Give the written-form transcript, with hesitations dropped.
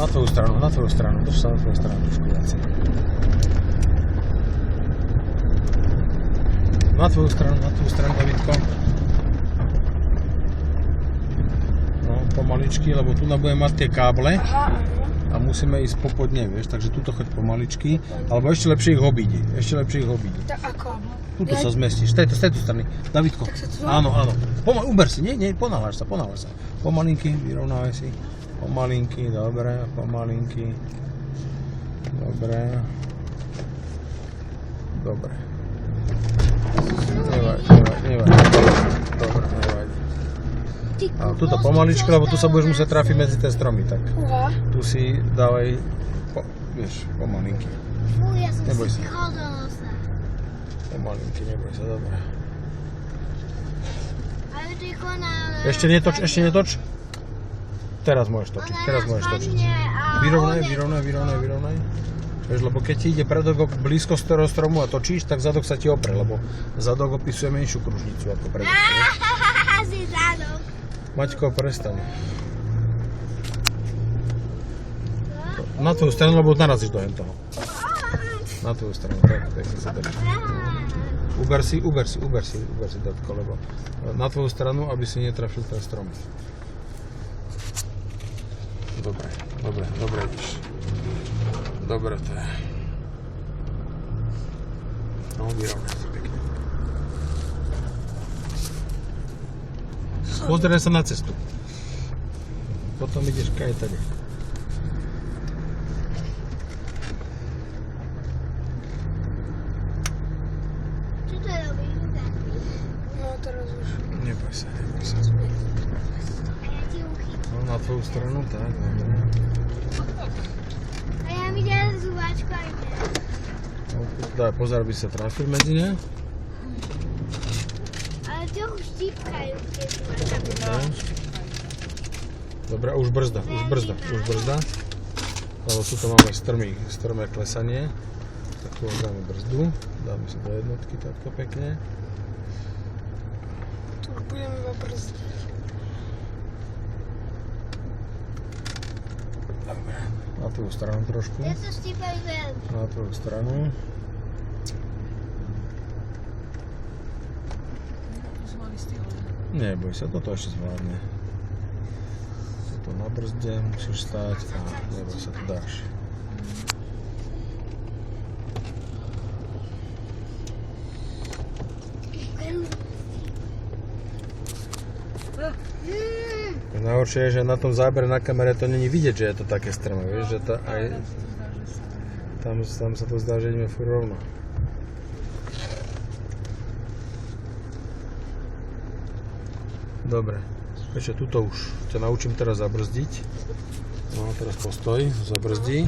Na tvoju stranu, drž sa na tvoju stranu trošku viacej. Na tvoju stranu, Davidko. No, pomaličky, lebo tu budeme mať tie káble a musíme ísť popodne, vieš, takže tuto choď pomaličky, alebo ešte lepšie ich obídi, Tak ako? Tuto sa zmestíš, z tejto strany. Davidko, áno. Uber si, nie, ponáhľaš sa. Pomalinky, vyrovnávaj si. Pomalinky, dobre, pomalinky. Dobre. Nevadí. Dobre, nevadí. A tuto pomaličky, lebo tu sa budeš musieť trafiť medzi tie stromy, tak. Tu si dávaj, vieš, pomalinky. Neboj sa. Pomalinky, neboj sa, dobre. Ešte netoč. Teraz môžeš točiť. Vyrovnaj. Vieš, lebo keď ti ide predok blízko starého stromu a točíš, tak zadok sa ti opre, lebo zadok opisuje menšiu kružnicu ako predok. Si zadok. Maťko, prestaň. Na tvoju stranu, lebo narazíš do toho. Na tvoju stranu, tak sa drží. Uber si, tatko, lebo na tvoju stranu, aby si netrafil ten strom. Dobre ideš. Dobre to je. No, vyrovnaj sa pekne. Pozeraj sa na cestu. Potom ideš kaj tady. Čo to robíš? No, teraz už. Neboj sa. A ja ti uchytím. No, na tvoju stranu, tak, dobre. A ja mi dám zúvačku aj mňa. No, daj pozor, aby sa trafil medzi ne. Ale trochu štípkajú tie zúvačky. Dobre, už brzda. Lebo tu to máme strmé klesanie. Tak tu dáme brzdu. Dáme si do jednotky takto pekne. Tu už budeme iba brzdiť. Dobre, na tú stranu trošku. Ja to štípajú veľmi. Na tú stranu. Neboj sa, toto ešte zvládne. Toto na brzde musíš stáť a neboj sa, to dáš. Najhoršie je, že na tom zábere na kamere to není vidieť, že je to také strmé, vieš, že to aj... Tam sa to zdá, že ideme furt rovno. Dobre, ešte tuto už ťa naučím teraz zabrzdiť. No, teraz postoj, zabrzdí.